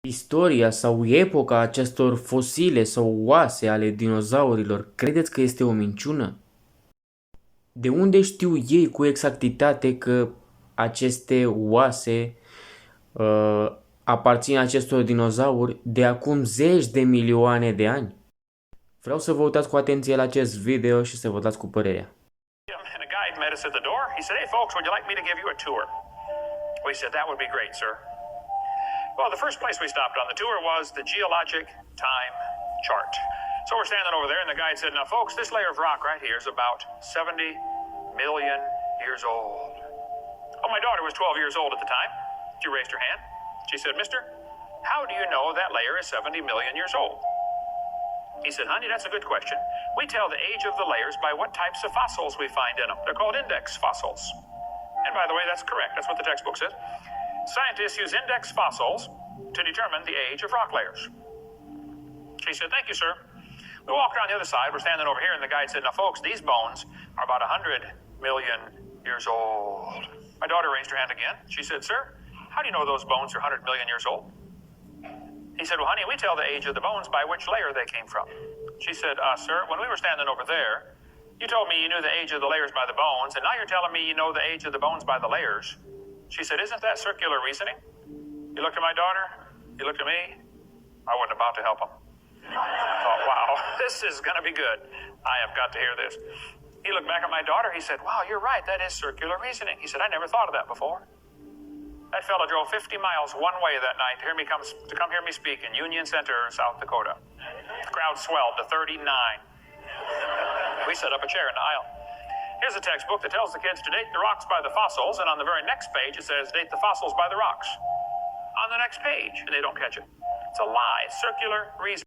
Istoria sau epoca acestor fosile sau oase ale dinozaurilor, credeți că este o minciună? De unde știu ei cu exactitate că aceste oase aparțin acestor dinozauri de acum zeci de milioane de ani? Vreau să vă uitați cu atenție la acest video și să vă dați cu părerea. And a guide met us at the door. He said, "Hey folks, would you like me to give you a tour?" We said, "That would be great, sir." Well, the first place we stopped on the tour was the geologic time chart. So we're standing over there, and the guide said, "Now, folks, this layer of rock right here is about 70 million years old." Oh, my daughter was 12 years old at the time. She raised her hand. She said, "Mister, how do you know that layer is 70 million years old?" He said, "Honey, that's a good question. We tell the age of the layers by what types of fossils we find in them. They're called index fossils." And by the way, that's correct. That's what the textbook says. Scientists use index fossils to determine the age of rock layers. She said, "Thank you, sir." We walked around the other side. We're standing over here, and the guide said, "Now, folks, these bones are about 100 million years old." My daughter raised her hand again. She said, "Sir, how do you know those bones are 100 million years old?" He said, "Well, honey, we tell the age of the bones by which layer they came from." She said, "Sir, when we were standing over there, you told me you knew the age of the layers by the bones, and now you're telling me you know the age of the bones by the layers." She said, "Isn't that circular reasoning?" He looked at my daughter. He looked at me. I wasn't about to help him. I thought, wow, this is going to be good. I have got to hear this. He looked back at my daughter. He said, "Wow, you're right. That is circular reasoning." He said, "I never thought of that before." That fella drove 50 miles one way that night to come hear me speak in Union Center, South Dakota. The crowd swelled to 39. We set up a chair in the aisle. Here's a textbook that tells the kids to date the rocks by the fossils, and on the very next page it says date the fossils by the rocks. On the next page, and they don't catch it. It's a lie. It's circular reasoning.